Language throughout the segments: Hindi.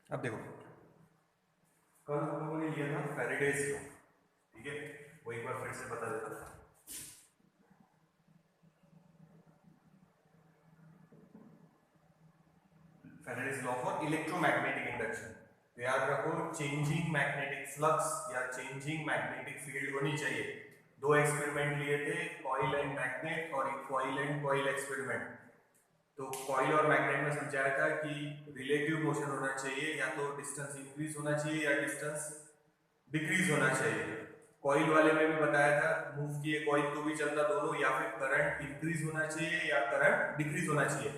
अब देखो, कल हम लोगों ने लिया था फैराडेज लॉ, ठीक है, वो एक बार फिर से बता देता। Faraday's law for electromagnetic induction. तो याद रखो, चेंजिंग मैग्नेटिक फ्लक्स या चेंजिंग मैग्नेटिक फील्ड होनी चाहिए। दो एक्सपेरिमेंट लिए थे, कॉइल एंड मैग्नेट और एक कॉइल एंड कॉइल एक्सपेरिमेंट। तो कॉइल और मैग्नेट में समझाया था कि रिलेटिव मोशन होना चाहिए, या तो डिस्टेंस इंक्रीज होना चाहिए या डिस्टेंस डिक्रीज होना चाहिए। कॉइल वाले में भी बताया था, मूव किए कॉइल तो भी चलता दोनों, या फिर करंट इंक्रीज होना चाहिए या करंट डिक्रीज होना चाहिए।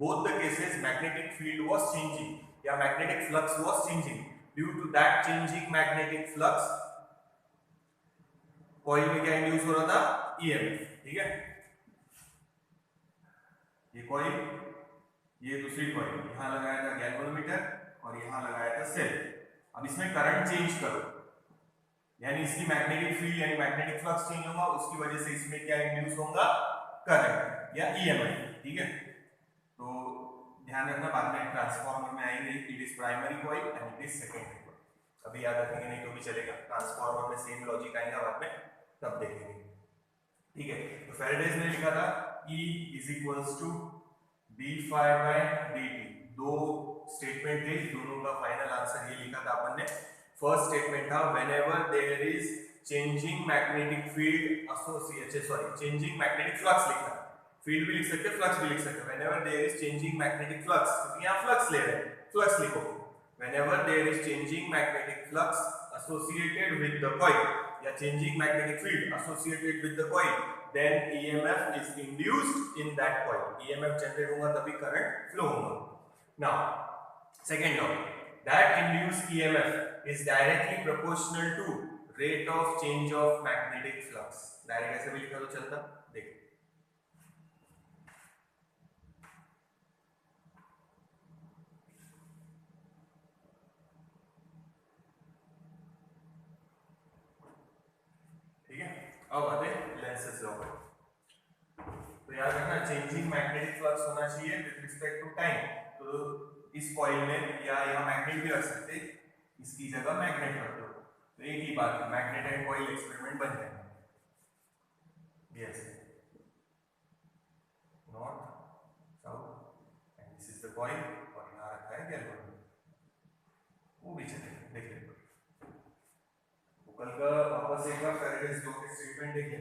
Both the cases magnetic field was changing या magnetic flux was changing. Due to that changing magnetic flux coil में क्या इंड्यूस हो रहा था, ईएमएफ। ठीक है, ये कॉइल, ये दूसरी कॉइल, यहां लगाया था गैल्वेनोमीटर और यहां लगाया था सेल। अब इसमें करंट चेंज करो, यानी इसकी मैग्नेटिक फील्ड यानी मैग्नेटिक फ्लक्स चेंज होगा, उसकी वजह से इसमें क्या इंड्यूस होगा, करंट या ईएमएफ। ठीक है, तो ध्यान रखना, बाद में ट्रांसफार्मर में आएंगे, it is primary coil and it is secondary coil. अभी याद रखेंगे नहीं तो भी चलेगा, ट्रांसफार्मर में सेम लॉजिक आएगा बाद में, तब देखेंगे। ठीक है, तो फैराडेज ने लिखा था E is equals to D phi by D T. दो स्टेटमेंट थे, दोनों का फाइनल आंसर ये लिखा था अपन ने। फर्स्ट स्टेटमेंट था whenever there is changing magnetic field associated, sorry changing magnetic flux लिखा, फील्ड भी लिख सकते हैं फ्लक्स भी लिख सकते हैं। Whenever there is changing magnetic flux, क्योंकि यहां फ्लक्स ले रहे हैं, फ्लक्स लिखो। Whenever there is changing magnetic flux associated with the coil या changing magnetic field associated with the coil, then EMF is induced in that coil. EMF generate होगा तभी current flow होगा. Now, second law, that induced EMF is directly proportional to rate of change of magnetic flux. Direct ऐसे भी लिखा तो चलता, देखो। ठीक है, अब आते हैं लेंसेज लॉ पर। तो याद रखना, चेंजिंग मैग्नेटिक फ्लक्स होना चाहिए विद रिस्पेक्ट टू टाइम। तो इस कॉइल में या यहाँ मैग्नेट भी रख सकते, इसकी जगह मैग्नेट रख दो, तो एक ही बात है, मैग्नेट एंड कॉइल एक्सपेरिमेंट बन जाएगा। Yes, north south and this is the coil, और यहाँ रखा है गैल्वेनोमीटर, वो भी चलेगा, देख लेते। कल का वापस एक बार फैराडेज लॉ के स्टेटमेंट देखिए।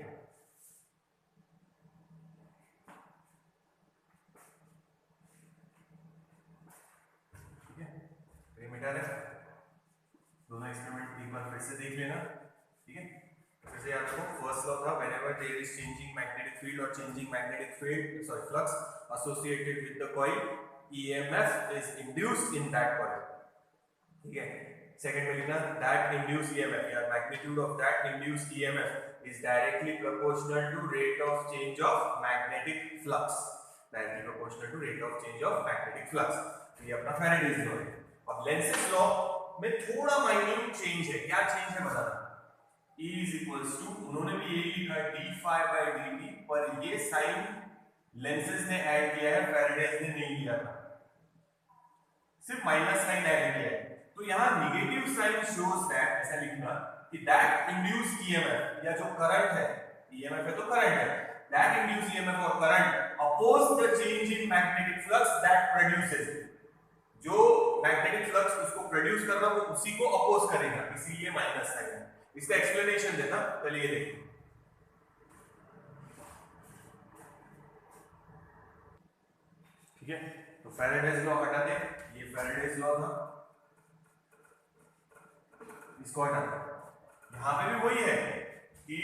मीटर है, दोनों एक्सपेरिमेंट एक बार फिर से देख लेना। ठीक है, फिर से याद रखो, फर्स्ट लॉ था whenever there is changing magnetic field और changing magnetic field sorry flux associated with the coil, EMF is induced in that coil. ठीक है, सेकंड में लिखना दैट इंड्यूस्ड ईएमएफ या magnitude of that induced EMF is directly proportional to rate of change of magnetic flux, directly proportional to rate of change of magnetic flux. तो ये अपना फैराडेज लॉ है। अब लेंसेज लॉ में थोड़ा माइन्यूट चेंज है, क्या चेंज है बताना। E इज इक्वल्स टू, उन्होंने भी यही लिखा है D phi by D T, पर ये साइन लेंसेज ने ऐड किया है, फैराडेज ने नहीं लिया था, सिर्फ माइनस साइन ऐड किया है। तो यहाँ नेगेटिव साइन शोज दैट, ऐसा लिखना कि दैट इंड्यूस्ड ईएमएफ या जो करंट है, ईएमएफ है तो करंट है, दैट इंड्यूस्ड ईएमएफ और current oppose the change in magnetic flux that produces, जो मैग्नेटिक फ्लक्स उसको प्रोड्यूस कर रहा है वो उसी को अपोज करेगा, इसीलिए माइनस साइन है। इसका एक्सप्लेनेशन देना, चलिए देखिए। ठीक है, तो फैराडेज लॉ हटा दे, ये फैराडेज लॉ था, इसको हटा दे। यहां पे भी वही है कि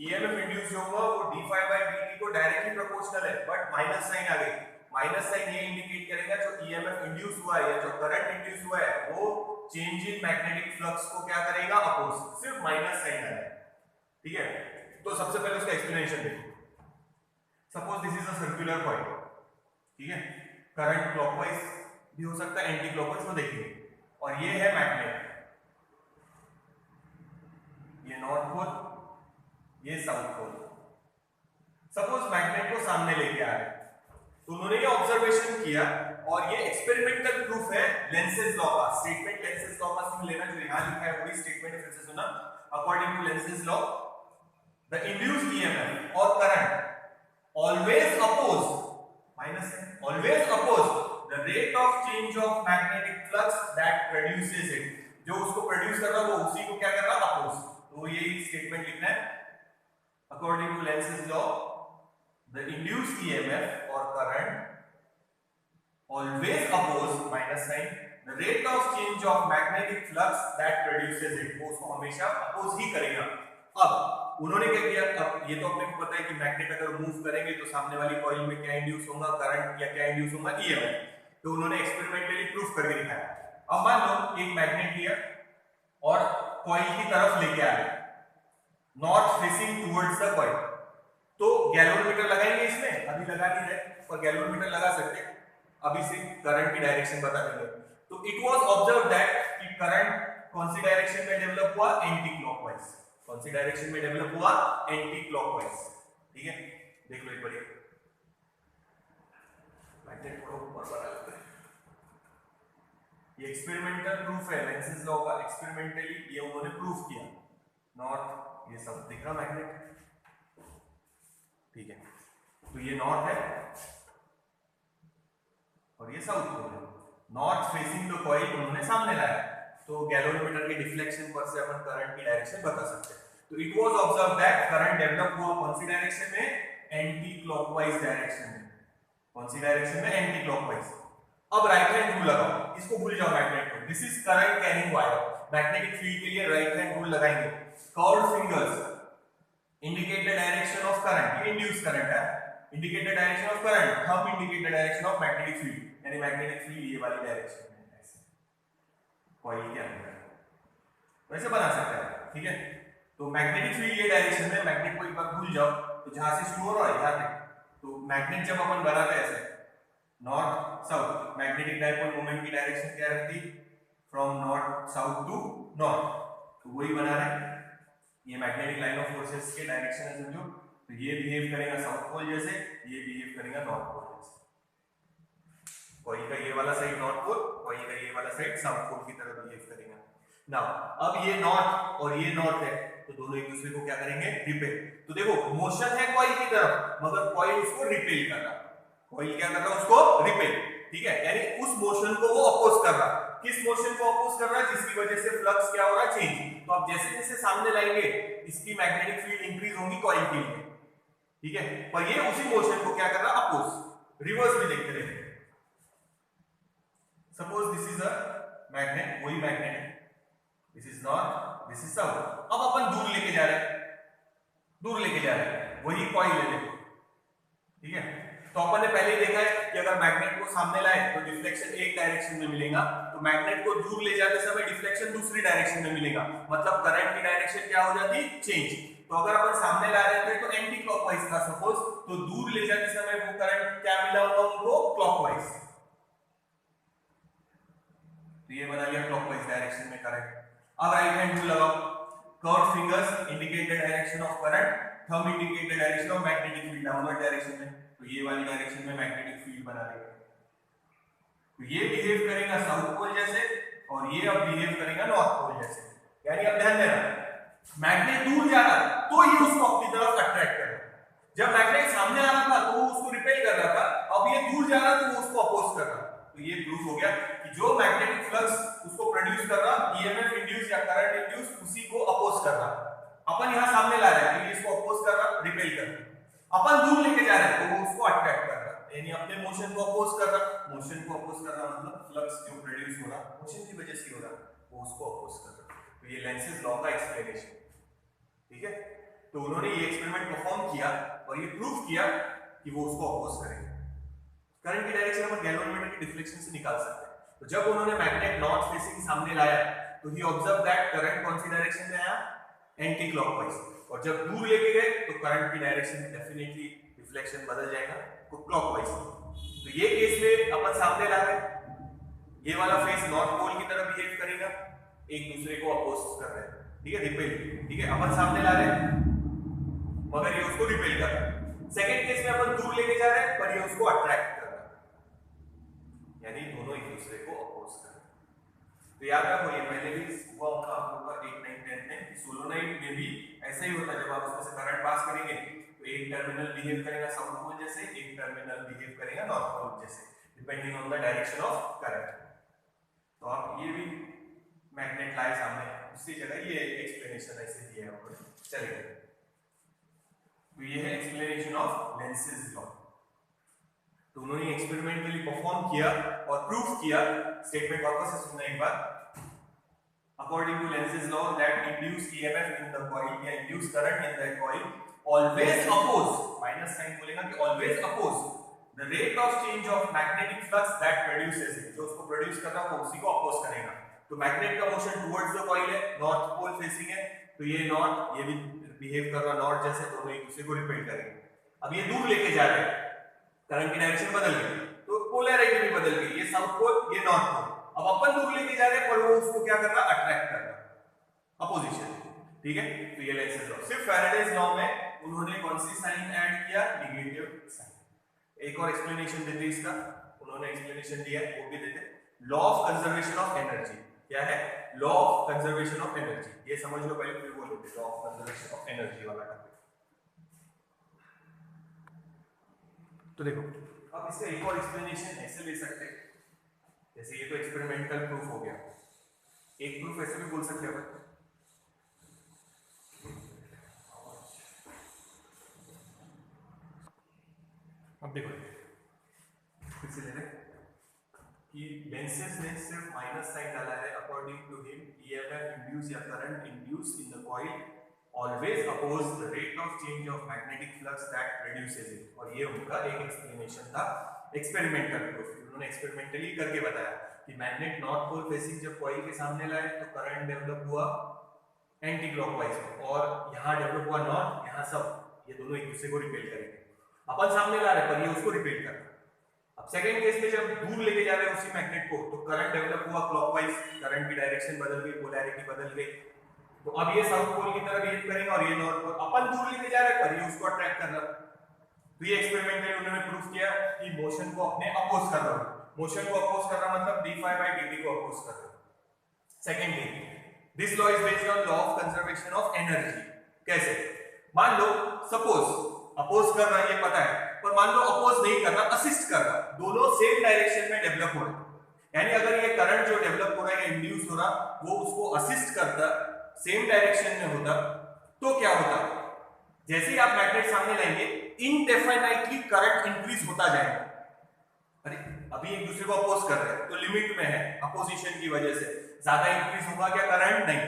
ईएमएफ इंड्यूस जो होगा वो D phi by D T को डायरेक्टली प्रोपोर्शनल है, बट माइनस साइन आ गई। माइनस साइन ये इंडिकेट करेगा जो ईएमएफ इंड्यूस हुआ है या जो करंट इंड्यूस हुआ है वो चेंज इन मैग्नेटिक फ्लक्स को क्या करेगा, अपोज, सिर्फ माइनस साइन आया है। ठीक है, तो सबसे पहले उसका एक्सप्लेनेशन देखो। Suppose this is a circular coil, ठीक है, करंट क्लॉकवाइज भी हो सकता है, एंटी क्लॉकवाइज, वो देखेंगे। और ये है मैग्नेट, ये नॉर्थ पोल, ये साउथ पोल। सपोज मैग्नेट को सामने लेके आ रहे, तो उन्होंने ये ऑब्जर्वेशन किया और ये एक्सपेरिमेंटल प्रूफ प्रूफ है लेंसेज लॉ का। स्टेटमेंट लेंसेज लॉ का सुन लेना, जो यहां लिखा है वही स्टेटमेंट फिर से सुना। According to Lenz's law the induced EMF और current always oppose always oppose the rate of change of magnetic flux that produces it। जो उसको प्रोड्यूस कर रहा है वो उसी को क्या कर रहा है, अपोज। तो यही स्टेटमेंट लिखना है, according to Lenz's law the induced EMF और current always oppose the rate of change of magnetic flux that produces it। वो उसको हमेशा अपोज ही करेगा। अब उन्होंने क्या किया, अब ये तो अपने को पता है कि मैग्नेट अगर मूव करेंगे तो सामने वाली कॉइल में क्या इंड्यूस होगा, करंट, या क्या इंड्यूस होगा, ईएमएफ। तो उन्होंने एक्सपेरिमेंटली प्रूफ करके दिखाया। अब मान लो एक मैग्नेट लिया और कॉइल की तरफ लेके आ गए, north facing towards the coil. तो गैल्वेनोमीटर लगाएंगे इसमें, अभी लगा नहीं रहे पर गैल्वेनोमीटर लगा सकते, अभी से करंट की डायरेक्शन बता देंगे। तो इट वाज ऑब्जर्व दैट कि करंट कौन सी डायरेक्शन में डेवलप हुआ, एंटी क्लॉकवाइज। कौन सी डायरेक्शन में डेवलप हुआ, एंटी क्लॉकवाइज। ठीक है, देख लो एक बार, मैग्नेट थोड़ा ऊपर बढ़ा लेते हैं। ये एक्सपेरिमेंटल प्रूफ है लेंसेज लॉ का, एक्सपेरिमेंटली ये उन्होंने प्रूफ किया। नॉर्थ, ये सब दिख रहा मैग्नेट, ठीक है। तो ये नॉर्थ है और ये साउथ पोल है। नॉर्थ फेसिंग द कॉइल उन्होंने सामने लाया, तो गैल्वेनोमीटर के डिफ्लेक्शन पर से अपन करंट की डायरेक्शन बता सकते हैं। तो it was observe that current develop हुआ कौन सी डायरेक्शन में, एंटी क्लॉकवाइज डायरेक्शन में। कौन सी डायरेक्शन में, एंटी क्लॉकवाइज। अब राइट हैंड रूल लगाओ, इसको भूल जाओ मैग्नेट को। This is current carrying wire. Magnetic field के लिए राइट हैंड रूल लगाएंगे। Curved fingers indicate the direction of current, ये इंड्यूस करंट है, indicate the direction of current, thumb indicate the direction of magnetic field, यानी मैग्नेटिक फील्ड ये वाली डायरेक्शन में है, ऐसे कॉइल के अंदर वैसे बना सकते हैं। ठीक है, तो मैग्नेटिक फील्ड ये डायरेक्शन में, मैग्नेट को एक बार भूल जाओ, तो जहां से शुरू हो रहा है यहाँ तक। तो मैग्नेट जब अपन बनाते हैं ऐसे north south, magnetic dipole moment की डायरेक्शन क्या रहती, from north south to north. तो वही बना रहे हैं, ये मैग्नेटिक लाइन ऑफ फोर्सेस के डायरेक्शन है समझो। तो ये बिहेव करेगा साउथ पोल जैसे, ये बिहेव करेगा नॉर्थ पोल जैसे। कॉइल का ये वाला साइड नॉर्थ पोल, कॉइल का ये वाला साइड साउथ पोल की तरह बिहेव करेगा। नाउ अब ये नॉर्थ और ये नॉर्थ है, तो दोनों एक दूसरे को क्या करेंगे, रिपेल। तो देखो मोशन है कॉइल की तरफ, मगर कॉइल उसको रिपेल कर रहा, कॉइल क्या कर रहा है, उसको रिपेल। ठीक है, यानी उस मोशन को वो अपोज कर रहा। किस मोशन को अपोज कर रहा है, जिसकी वजह से फ्लक्स क्या हो रहा है, चेंज। तो आप जैसे जैसे सामने लाएंगे इसकी मैग्नेटिक फील्ड इंक्रीज होगी कॉइल के लिए। ठीक है, पर ये उसी मोशन को क्या कर रहा है, अपोज। रिवर्स में देखते रहे, suppose this is a magnet, वही मैग्नेट है, this is north, this is south. अब अपन दूर लेके जा रहे हैं, दूर लेके जा रहे हैं, वही कॉइल है देखो। ठीक है, तो अपन ने पहले ही देखा है कि अगर मैग्नेट को सामने लाए तो डिफ्लेक्शन एक डायरेक्शन में मिलेगा, तो मैग्नेट को दूर ले जाते समय डिफ्लेक्शन दूसरी डायरेक्शन में मिलेगा, मतलब करंट की डायरेक्शन क्या हो जाती, चेंज। तो अगर अपन सामने ला रहे थे तो एंटी क्लॉकवाइज था सपोज, तो दूर ले जाते समय वो करंट क्या मिला होगा उनको, क्लॉकवाइज। तो ये बना लिया क्लॉकवाइज डायरेक्शन में करंट। अब राइट हैंड रूल लगाओ, curved fingers indicate the direction of current, thumb indicate the direction of magnetic field, downward direction में। तो ये वाली डायरेक्शन में मैग्नेटिक फील्ड बना लेगा। तो ये बिहेव करेगा साउथ पोल जैसे, और ये अब बिहेव करेगा नॉर्थ पोल जैसे। यानी अब ध्यान देना, मैग्नेट दूर जा रहा तो ये उसको अपनी तरफ अट्रैक्ट कर रहा, जब मैग्नेट सामने आ रहा था तो वो उसको रिपेल कर रहा था, अब ये दूर जा रहा तो वो उसको अपोज कर रहा। तो ये प्रूफ हो गया कि जो मैग्नेटिक फ्लक्स उसको प्रोड्यूस कर रहा, ईएमएफ इंड्यूस या करंट इंड्यूस, उसी को अपोज कर रहा। अपन यहां सामने ला रहे हैं तो ये इसको अपोज कर रहा, रिपेल कर रहा। अपन दूर लेके जा रहे हैं तो वो उसको अट्रैक्ट कर रहा, यानी अपने मोशन को अपोज कर रहा। मोशन को अपोज कर रहा मतलब फ्लक्स जो प्रोड्यूस हो रहा मोशन की वजह से हो रहा, वो उसको अपोज कर रहा। तो ये लेंसेज लॉ का एक्सप्लेनेशन। ठीक है, तो उन्होंने ये एक्सपेरिमेंट परफॉर्म किया और ये प्रूव किया कि वो उसको अपोज करेगा। करंट की डायरेक्शन हम गैल्वेनोमीटर की डिफ्लेक्शन से निकाल सकते हैं। तो जब उन्होंने मैग्नेट नॉर्थ फेसिंग सामने लाया तो ही ऑब्जर्व दैट करंट कौन सी डायरेक्शन में आया, एंटी क्लॉकवाइज। और जब दूर लेके गए तो करंट की डायरेक्शन डेफिनेटली डिफ्लेक्शन बदल जाएगा तो क्लॉकवाइज। तो ये केस में अपन सामने ला रहे हैं, ये वाला फेस नॉर्थ पोल की तरह बिहेव करेगा, एक दूसरे को अपोज कर रहे हैं। ठीक है, रिपेल। ठीक है, अपन सामने ला रहे हैं मगर ये उसको रिपेल कर रहा है। सेकंड केस में अपन दूर लेके जा रहे हैं पर ये उसको अट्रैक्ट कर रहा है, यानी दोनों एक दूसरे को अपोज तो याद रखो ये पहले भी हुआ होगा आप लोग का 8, 9, 10 में। सोलोनॉइड में भी ऐसा ही होता है, जब आप उसमें से करंट पास करेंगे तो एक टर्मिनल बिहेव करेगा साउथ पोल जैसे, एक टर्मिनल बिहेव करेगा नॉर्थ पोल जैसे, depending on the direction of current. तो आप ये भी मैग्नेट लाए सामने, उसी जगह ये एक्सप्लेनेशन ऐसे दिया है उन्होंने। चलिए, तो ये है एक्सप्लेनेशन ऑफ लेंसेज लॉ। तो उन्होंने एक्सपेरिमेंटली परफॉर्म किया और प्रूफ किया। स्टेटमेंट वापस से सुनना एक बार। According to Lenz's law that induce EMF in the coil या induce current in the coil always oppose, minus sign बोलेगा कि always oppose the rate of change of magnetic flux that produces it. जो उसको प्रोड्यूस कर रहा है वो उसी को अपोज करेगा। तो मैग्नेट का मोशन टुवर्ड्स द कॉइल है, नॉर्थ पोल फेसिंग है, तो ये नॉर्थ, ये भी बिहेव कर रहा नॉर्थ जैसे, दोनों एक दूसरे को रिपेल करेंगे। अब ये दूर लेके जा रहे हैं, करंट की डायरेक्शन बदल गई तो पोलैरिटी भी बदल गई, ये साउथ पोल ये नॉर्थ पोल। अब अपन दूर लेके जा रहे हैं पर वो उसको क्या कर रहा है, अट्रैक्ट कर रहा है, अपोजिशन। ठीक है, तो ये लेंसेज लॉ। सिर्फ फैराडेज लॉ में उन्होंने कौन सी साइन ऐड किया, नेगेटिव साइन। एक और एक्सप्लेनेशन देते इसका, उन्होंने एक्सप्लेनेशन दिया है वो भी देते। Law of conservation of energy क्या है, law of conservation of energy, ये समझ लो पहले, फिर वो लेते law of conservation of energy वाला टॉपिक। तो देखो, अब इसका एक और एक्सप्लेनेशन ऐसे ले सकते हैं, जैसे ये तो एक्सपेरिमेंटल प्रूफ हो गया, एक प्रूफ ऐसे भी बोल सकते हैं अपन। अब देखो फिर से ले रहे कि लेंसेज ने सिर्फ माइनस साइन डाला है। According to him EMF induce या current induce in the coil always oppose the rate of change of magnetic flux that produces it। और ये उनका एक एक्सप्लेनेशन था, एक्सपेरिमेंटल प्रूफ। उन्होंने एक्सपेरिमेंटली करके बताया कि मैग्नेट नॉर्थ पोल फेसिंग जब कॉइल के सामने लाए तो करंट डेवलप हुआ एंटी क्लॉकवाइज में, और यहाँ डेवलप हुआ नॉर्थ, यहाँ सब, ये दोनों एक दूसरे को रिपेल करेंगे। अपन सामने ला रहे पर ये उसको रिपेल कर रहा। अब सेकंड केस में जब दूर लेके जा रहे हैं उसी मैग्नेट को, तो करंट डेवलप हुआ क्लॉकवाइज, करंट की डायरेक्शन बदल गई, पोलैरिटी बदल गई। तो अब ये साउथ पोल की तरफ बिहेव करेंगे और ये नॉर्थ पोल। अपन दूर लेके जा रहे हैं पर ये उसको अट्रैक्ट कर रहा है। तो ये एक्सपेरिमेंट में उन्होंने प्रूफ किया कि मोशन को अपने अपोज कर रहा है। मोशन को अपोज कर रहा मतलब d∅dt को अपोज कर रहा है। Second thing, this law is based on law of conservation of energy. कैसे, मान लो सपोज अपोज कर रहा है ये पता है, पर मान लो अपोज नहीं कर रहा, असिस्ट कर रहा, दोनों सेम डायरेक्शन में डेवलप हो रहे हैं। यानी अगर ये करंट जो डेवलप हो रहा है, इंड्यूस हो रहा, वो उसको असिस्ट करता, सेम डायरेक्शन में होता, तो क्या होता, जैसे ही आप मैग्नेट सामने लाएंगे इनडेफिनाइटली करंट इंक्रीज होता जाएगा। अरे अभी एक दूसरे को अपोज कर रहे हैं तो लिमिट में है, अपोजिशन की वजह से ज्यादा इंक्रीज होगा क्या करंट, नहीं।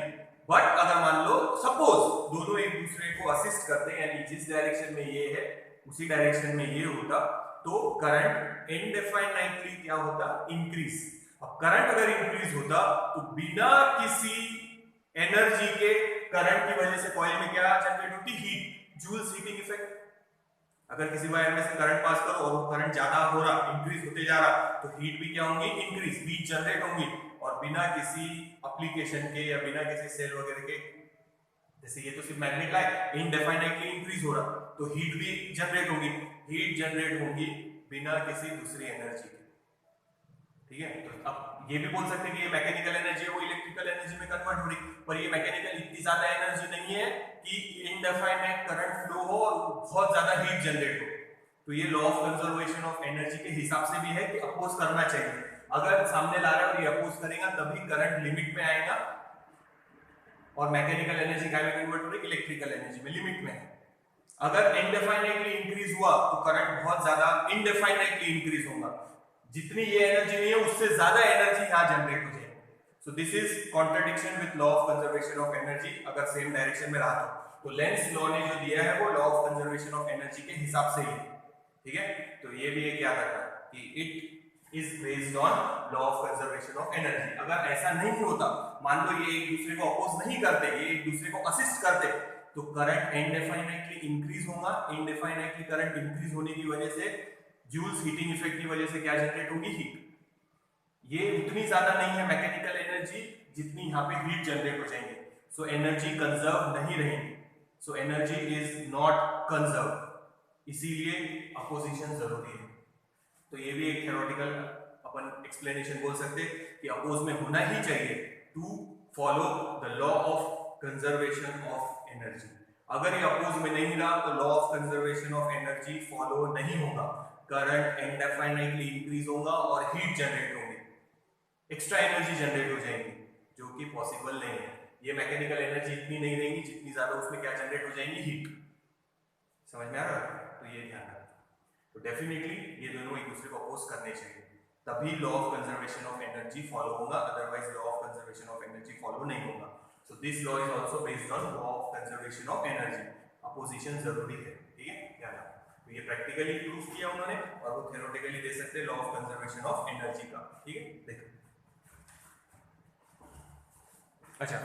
बट अगर मान लो सपोज दोनों एक दूसरे को असिस्ट करते हैं, यानी जिस डायरेक्शन में ये है उसी डायरेक्शन में ये होता, तो करंट इनडेफिनाइटली क्या होता, इंक्रीज। अब करंट अगर इंक्रीज होता तो बिना किसी एनर्जी के करंट की वजह से कॉइल में क्या जनरेट होती, हीट, जूल्स हीटिंग इफेक्ट। अगर किसी वायर में से करंट पास करो और वो करंट ज्यादा हो रहा, इंक्रीज होते जा रहा, तो हीट भी क्या होंगी, इंक्रीज, हीट जनरेट होंगी। और बिना किसी एप्लीकेशन के या बिना किसी सेल वगैरह के, जैसे ये तो सिर्फ मैग्नेट लाए, इनडेफिनाइटली इंक्रीज हो रहा, तो हीट भी जनरेट होगी, हीट जनरेट होगी बिना किसी दूसरी एनर्जी के। ठीक है, तो अब ये भी बोल सकते हैं कि ये मैकेनिकल एनर्जी है, वो इलेक्ट्रिकल एनर्जी में कन्वर्ट हो रही, पर ये मैकेनिकल इतनी ज्यादा एनर्जी नहीं है कि इनडेफिनाइट करंट फ्लो हो और बहुत ज्यादा हीट जनरेट हो। तो ये law of conservation of energy के हिसाब से भी है कि अपोज करना चाहिए। अगर सामने ला रहा है और ये अपोज करेगा तभी करंट लिमिट में आएगा, और मैकेनिकल एनर्जी क्या में कन्वर्ट हो रही है, इलेक्ट्रिकल एनर्जी में, लिमिट में है। अगर इनडेफिनाइटली इंक्रीज हुआ तो करंट बहुत ज्यादा इनडेफिनाइटली इंक्रीज होगा, जितनी ये एनर्जी नहीं है उससे ज्यादा एनर्जी यहां जनरेट हो जाएगी। So this is contradiction with law of conservation of energy, अगर सेम डायरेक्शन में रहा तो लेंस लॉ ने जो दिया है वो law of conservation of energy के हिसाब से ही है। ठीक है, तो ये भी एक याद रखना कि it is based on law of conservation of energy. अगर ऐसा नहीं होता, मान लो ये एक दूसरे को अपोज नहीं करते, ये एक दूसरे को असिस्ट करते, तो करंट इनडेफिनाइटली इंक्रीज होगा। इनडेफिनाइटली करंट इंक्रीज होने की वजह से जूल्स हीटिंग इफेक्ट की वजह से क्या जनरेट होगी, हीट। ये उतनी ज्यादा नहीं है मैकेनिकल एनर्जी जितनी यहाँ पे हीट जनरेट हो जाएंगे। सो एनर्जी कंजर्व नहीं रहेगी, so energy is not conserve, इसीलिए अपोजिशन जरूरी है। तो ये भी एक थ्योरेटिकल अपन एक्सप्लेनेशन बोल सकते कि अपोज में होना ही चाहिए to follow the law of conservation of energy. अगर ये अपोज में नहीं रहा तो law of conservation of energy follow नहीं होगा, करंट इंडेफिनिटली इंक्रीज होगा और हीट जनरेट होगी, एक्स्ट्रा एनर्जी जनरेट हो जाएगी, जो कि पॉसिबल नहीं है। ये मैकेनिकल एनर्जी इतनी नहीं रहेगी जितनी ज्यादा उसमें क्या जनरेट हो जाएंगी, हीट। समझ में आ रहा है? तो ये ध्यान रखना। तो डेफिनेटली ये दोनों एक दूसरे को अपोज करने चाहिए, तभी law of conservation of energy follow होगा, otherwise law of conservation of energy follow नहीं होगा। So this law is also based on law of conservation of energy. Opposition जरूरी है, ठीक है, ध्यान रखना। तो ये प्रैक्टिकली प्रूफ किया उन्होंने और वो थ्योरेटिकली दे सकते हैं law of conservation of energy का, ठीक है। देखो अच्छा,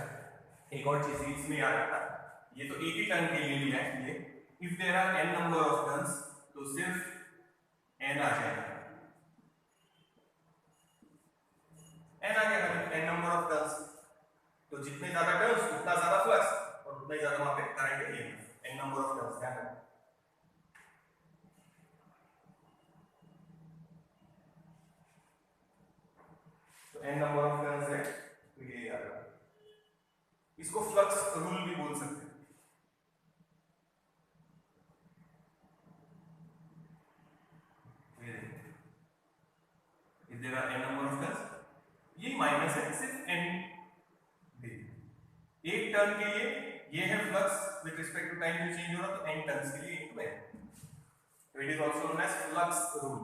एक और चीज इसमें याद रखना, ये तो एक ही टर्न के लिए लिया है ये, if there are n number of turns तो सिर्फ n आ जाएगा, n आ गया, n नंबर ऑफ टर्न्स, तो जितने ज्यादा टर्न्स उतना ज्यादा फ्लक्स और उतना ही ज्यादा वहां पे करंट है, n नंबर ऑफ टर्न्स, ध्यान रखना। तो n नंबर ऑफ टर्न्स है तो ये याद रखना, इसको फ्लक्स रूल भी बोल सकते हैं। If there are n number of turns, ये माइनस है, सिर्फ n दे, एक टर्न के लिए ये है flux with respect to time जो चेंज हो रहा, तो n टर्न्स के लिए इनको है, तो it is also known as flux rule,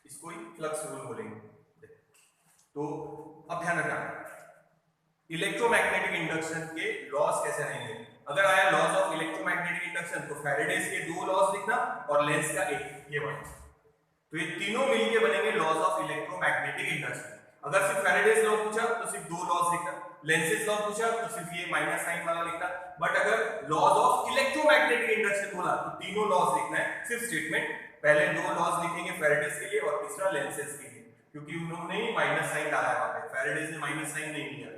इसको ही फ्लक्स रूल बोलेंगे। तो अब ध्यान रखना, इलेक्ट्रोमैग्नेटिक इंडक्शन के लॉज कैसे रहेंगे। अगर आया लॉज ऑफ इलेक्ट्रोमैग्नेटिक इंडक्शन तो फैराडेज के दो लॉज लिखना और लेंस का एक, ये वाला, तो ये तीनों मिलके बनेंगे लॉज ऑफ इलेक्ट्रोमैग्नेटिक इंडक्शन। अगर सिर्फ फैराडेज लॉ पूछा तो सिर्फ दो लॉज लिखना, लेंसेज लॉ पूछा तो सिर्फ ये माइनस साइन वाला लिखना, बट अगर लॉज ऑफ इलेक्ट्रोमैग्नेटिक इंडक्शन बोला तो तीनों लॉज लिखना है, सिर्फ स्टेटमेंट पहले दो लॉज लिखेंगे फैराडेज के लिए और तीसरा लेंसेज के लिए, क्योंकि उन्होंने माइनस साइन डाला है वहां पे, फैराडेज ने माइनस साइन नहीं दिया,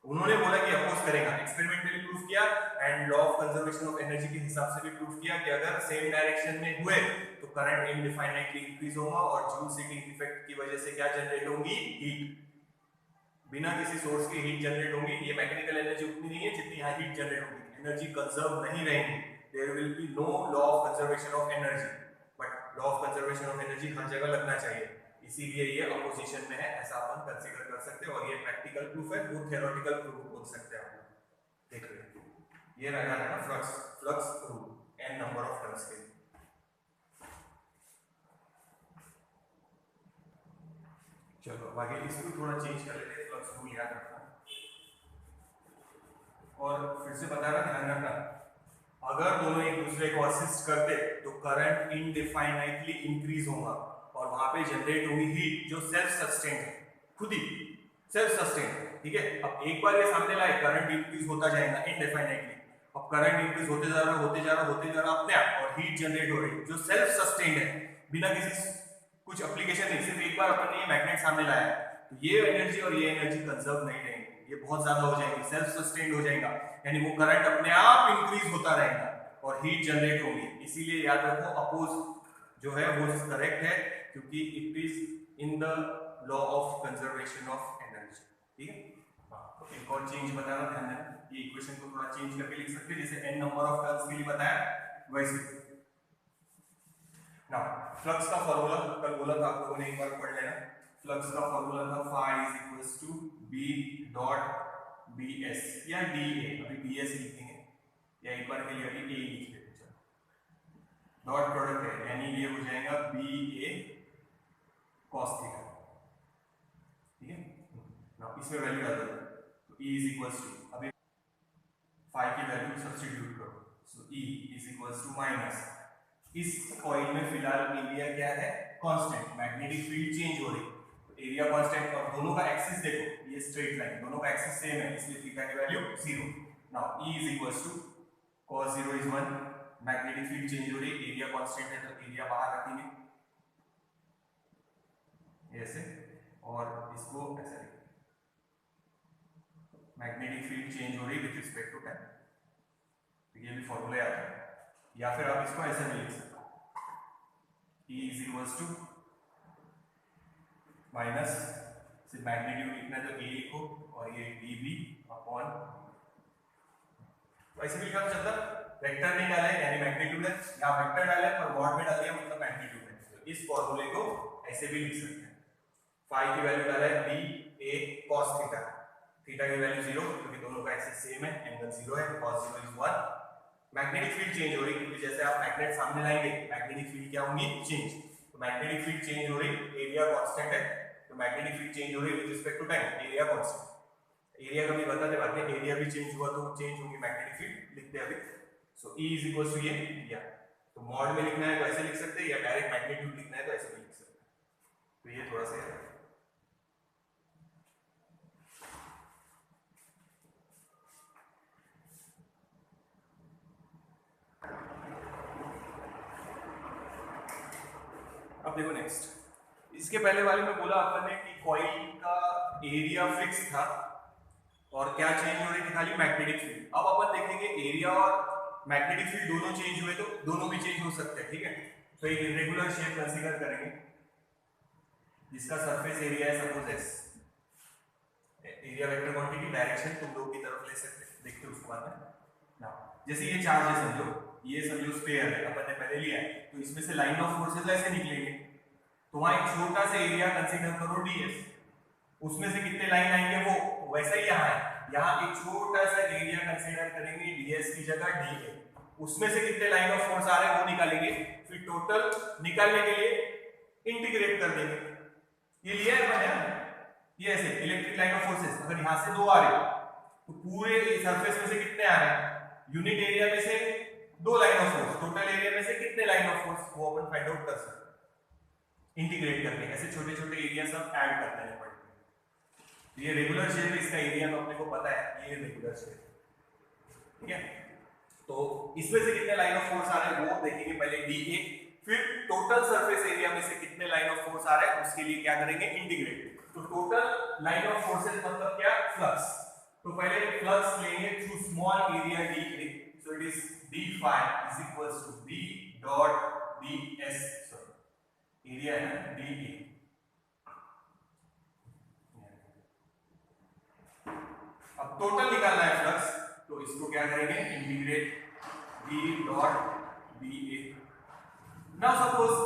उन्होंने बोला कि अपोज करेगा, एक्सपेरिमेंटली प्रूफ किया and law of conservation of energy के हिसाब से भी प्रूफ किया कि अगर सेम डायरेक्शन में हुए तो करंट इंडेफिनिटली इंक्रीज होगा और जूल सीटिंग इफेक्ट की वजह से क्या जनरेट होगी, हीट, बिना किसी सोर्स के हीट जनरेट होगी। ये मैकेनिकल एनर्जी उतनी नहीं है जितनी यहाँ हीट जनरेट होगी, एनर्जी कंजर्व नहीं रहेगी, there will be no law of conservation of energy, but law of conservation of energy हर जगह लगना चाहिए, इसीलिए ये अपोजिशन में है, ऐसा अपन कंसीडर कर सकते हैं। और ये प्रैक्टिकल प्रूफ है, वो थ्योरेटिकल प्रूफ बोल सकते हैं आप, देख रहे हैं ये रहा है ना flux rule n number of turns के। चलो आगे इसको थोड़ा चेंज कर लेते हैं, फ्लक्स रूल याद रखना और फिर से बता रहा, ध्यान रखना, अगर दोनों एक दूसरे को असिस्ट करते तो करंट इनडिफाइनाइटली इंक्रीज होगा और वहां पे जनरेट होगी हीट जो सेल्फ सस्टेन्ड है, खुद ही सेल्फ सस्टेन्ड, ठीक है। अब एक बार ये सामने लाए करंट इंक्रीज होता जाएगा इनडेफिनिटली, अब करंट इंक्रीज होते जा रहा अपने आप और हीट जनरेट हो रही जो सेल्फ सस्टेन्ड है, बिना किसी कुछ एप्लीकेशन नहीं, सिर्फ एक बार अपन ने ये मैग्नेट सामने लाया तो ये एनर्जी और ये एनर्जी कंजर्व नहीं रहेगी, ये बहुत ज्यादा हो जाएगी, सेल्फ सस्टेन्ड हो जाएगा, यानी वो करंट अपने आप इंक्रीज होता रहेगा और हीट जनरेट होगी। इसीलिए याद रखो अपोज जो है वो करेक्ट है, क्योंकि it is in the law of conservation of energy, ठीक है। तो एक और चेंज बताना, ध्यान देना, ये इक्वेशन को थोड़ा चेंज करके लिख सकते हैं, जैसे n नंबर ऑफ टर्न्स के लिए बताया वैसे। नाउ फ्लक्स का फॉर्मूला कल बोला था आप लोगों ने, एक बार पढ़ लेना, फ्लक्स का फॉर्मूला था phi = b डॉट bs या da, अभी bs लिखेंगे या एक बार के लिए अभी a लिख लेते हैं, डॉट प्रोडक्ट है यानी ये हो जाएगा ba cos थीटा, ठीक है। नाउ इसमें वैल्यू डाल दो, तो e = अभी phi की वैल्यू सब्स्टिट्यूट करो, सो e = माइनस, इस कॉइल में फिलहाल एरिया क्या है, कांस्टेंट, मैग्नेटिक फील्ड चेंज हो रही, तो एरिया कांस्टेंट और दोनों का एक्सिस देखो, ये स्ट्रेट लाइन, दोनों का एक्सिस सेम है, इसलिए थीटा की value 0। Now E = cos 0 = 1, magnetic field change हो रही, एरिया कांस्टेंट है तो एरिया बाहर रखेंगे ऐसे, और इसको ऐसे लिखेंगे, मैग्नेटिक फील्ड चेंज हो रही विद रिस्पेक्ट टू टाइम, तो ये भी फॉर्मूला याद है, या फिर आप इसको ऐसे भी लिख सकते हो, E = माइनस सिर्फ मैग्नीट्यूड लिखना है तो ए लिखो और ये dv अपॉन, वैसे भी लिखा तो चलता, वेक्टर नहीं डाला है यानी मैग्नीट्यूड है, यहाँ वेक्टर डाला है पर मॉड में डाल दिया मतलब मैग्नीट्यूड है। तो इस फॉर्मूले को ऐसे भी लिख सकते हैं, फाई की वैल्यू डाला है b a cos theta, theta की वैल्यू 0 क्योंकि दोनों का एक्सिस सेम है, एंगल 0 है, cos 0 is 1। Magnetic field change हो रही क्योंकि जैसे आप मैग्नेट सामने लाएंगे मैग्नेटिक फील्ड क्या होंगी, चेंज। तो मैग्नेटिक फील्ड चेंज हो रही, एरिया कांस्टेंट है तो मैग्नेटिक फील्ड चेंज हो रही with respect to time, area constant. Area कभी बताते बाद में, एरिया भी चेंज हुआ तो चेंज होगी मैग्नेटिक फील्ड, लिखते हैं अभी। सो E इज इक्वल टू ये दिया, तो मॉड में लिखना है तो ऐसे लिख सकते हैं या डायरेक्ट मैग्नीट्यूड लिखना है तो ऐसे भी लिख सकते हैं। तो ये थोड़ा सा है। अब देखो नेक्स्ट, इसके पहले वाले में बोला अपन ने कि कॉइल का एरिया फिक्स था और क्या चेंज हो रही थी, खाली मैग्नेटिक फील्ड। अब अपन देखेंगे एरिया और मैग्नेटिक फील्ड दोनों चेंज हुए तो दोनों भी चेंज हो सकते हैं, ठीक है। तो एक इरेगुलर शेप कंसीडर करेंगे जिसका सरफेस एरिया है suppose S, area vector quantity direction तुम लोग की तरफ ले सकते हैं, देखते हैं उसके बाद में ना। जैसे ये चार्ज है समझो, ये समझो स्फीयर है, अपन ने पहले लिया है, तो इसमें से लाइन ऑफ फोर्सेस ऐसे निकलेंगे, तो वहां एक छोटा सा एरिया कंसीडर करो ds, उसमें से कितने लाइन आएंगे वो वैसा ही यहाँ है, यहाँ एक छोटा सा एरिया कंसीडर करेंगे ds की जगह dA, उसमें से कितने लाइन ऑफ फोर्स आ रहे हैं वो निकालेंगे, फिर टोटल निकालने के लिए इंटीग्रेट कर देंगे। ये लिया है मैंने, ये ऐसे इलेक्ट्रिक लाइन ऑफ फोर्सेस अगर यहाँ से दो आ रहे तो पूरे सरफेस में से कितने आ रहे हैं, यूनिट एरिया में से दो line of force, total area में से कितने लाइन ऑफ फोर्स वो अपन फाइंड आउट कर सकते हैं इंटीग्रेट करके, ऐसे छोटे छोटे एरिया सब ऐड करते हैं पड़ते। ये रेगुलर शेप है, इसका एरिया तो अपने को पता है, ये रेगुलर शेप, ठीक है। तो इसमें से कितने लाइन ऑफ फोर्स आ रहे हैं वो देखेंगे पहले dA, फिर टोटल सरफेस एरिया में से कितने लाइन ऑफ फोर्स आ रहे हैं उसके लिए क्या करेंगे, इंटीग्रेट। तो टोटल लाइन ऑफ फोर्सेस मतलब क्या, फ्लक्स। तो पहले फ्लक्स लेंगे through small area dA, so it is d phi is equals to b dot ds, sorry area है ना dA। अब टोटल निकालना है फ्लक्स, तो इसको क्या करेंगे, integrate b dot dA। Now suppose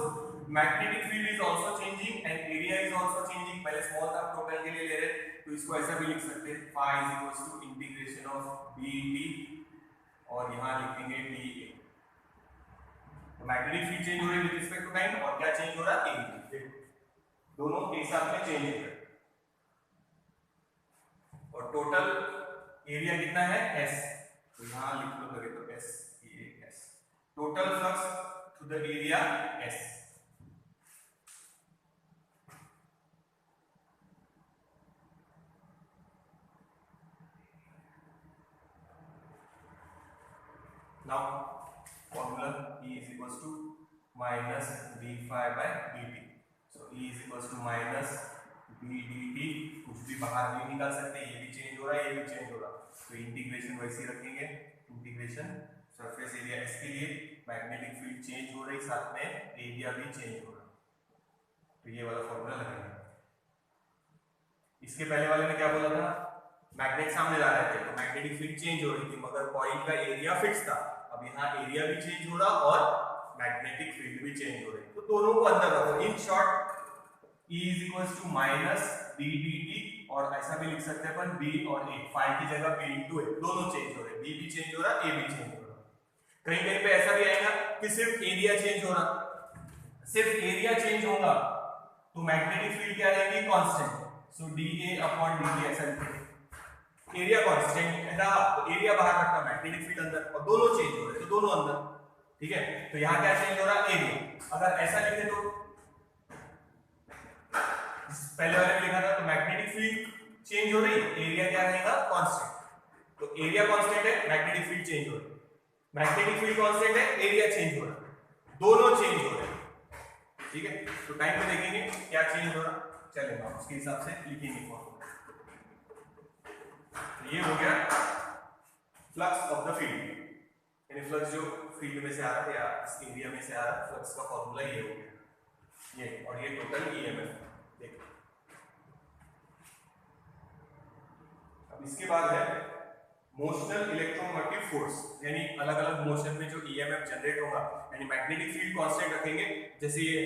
magnetic field is also changing and area is also changing, पहले स्मॉल था टोटल के लिए ले रहे, तो इसको ऐसा भी लिख सकते हैं, phi is equals to integration of bt और यहाँ लिखेंगे dA। तो मैग्नेटिक फील्ड चेंज हो रही है विद रिस्पेक्ट टू टाइम, और क्या चेंज हो रहा है, एरिया, दोनों एक साथ में चेंज हो रहे हैं। और टोटल एरिया कितना है S, तो यहाँ लिख लो लगे तो S, ये S, total flux to the area S। Now formula E is equals to minus d phi by dt, so E is equals to minus d dt, कुछ भी बाहर नहीं निकाल सकते, ये भी चेंज हो रहा है ये भी चेंज हो रहा है, तो इंटीग्रेशन वैसे ही रखेंगे, इंटीग्रेशन सरफेस एरिया S के लिए मैग्नेटिक फील्ड चेंज हो रही, साथ में एरिया भी चेंज हो रहा, तो ये वाला फॉर्मूला लगाएंगे। इसके पहले वाले में क्या बोला था, मैग्नेट सामने ला रहे थे तो मैग्नेटिक फील्ड चेंज हो रही थी मगर कॉइल का एरिया फिक्स था, अब यहाँ एरिया भी चेंज हो रहा और मैग्नेटिक फील्ड भी चेंज हो रही, तो दोनों को अंदर रखो। In short E is equals to minus d dt, और ऐसा भी लिख सकते हैं अपन B और A, phi की जगह B into A, दोनों चेंज हो रहे, B भी चेंज हो रहा A भी चेंज हो रहा। कहीं कहीं पे ऐसा भी आएगा कि सिर्फ एरिया चेंज हो रहा, सिर्फ एरिया चेंज होगा तो मैग्नेटिक फील्ड क्या रहेगी, कांस्टेंट, सो dA अपॉन dt ऐसा लिखेंगे। एरिया कांस्टेंट रहा तो एरिया बाहर रखा, मैग्नेटिक फील्ड अंदर, और दोनों चेंज हो रहे तो दोनों अंदर, ठीक है। तो यहाँ क्या चेंज हो रहा, एरिया। अगर ऐसा लिखे तो पहले वाले में लिखा था तो मैग्नेटिक फील्ड चेंज हो रही, एरिया क्या रहेगा, कांस्टेंट, तो एरिया कांस्टेंट है मैग्नेटिक फील्ड चेंज हो रही, मैग्नेटिक फील्ड कांस्टेंट है एरिया चेंज हो रहा, दोनों चेंज हो रहे, ठीक है। तो टाइम पे देखेंगे क्या चेंज हो रहा, चलेगा उसके हिसाब से लिखेंगे फॉर्मूला। तो ये हो गया फ्लक्स ऑफ द फील्ड, यानी फ्लक्स जो फील्ड में से आ रहा है या इस एरिया में से आ रहा है, फ्लक्स का फॉर्मूला ये हो गया, ये और ये टोटल ईएमएफ। देखो अब इसके बाद है मोशनल इलेक्ट्रोमोटिव फोर्स, यानी अलग अलग मोशन में जो ईएमएफ जनरेट होगा, यानी मैग्नेटिक फील्ड कांस्टेंट रखेंगे। जैसे ये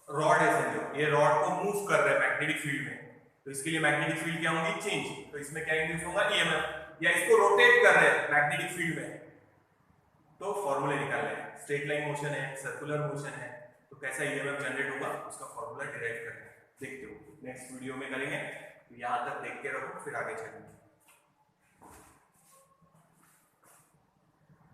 रॉड है, समझो ये रॉड को मूव कर रहा है मैग्नेटिक फील्ड में, तो इसके लिए मैग्नेटिक फील्ड क्या होगी, चेंज। तो इसमें क्या इंड्यूस होगा, ईएमएफ। या इसको रोटेट कर रहे हैं मैग्नेटिक फील्ड में, तो फॉर्मूले निकालना है। स्ट्रेट लाइन मोशन है, सर्कुलर मोशन है, तो कैसा ईएमएफ जनरेट होगा उसका फॉर्मूला डिराइव करना है। देखते हो नेक्स्ट वीडियो में करेंगे, तो यहां तक देख के रखो, फिर आगे चलेंगे।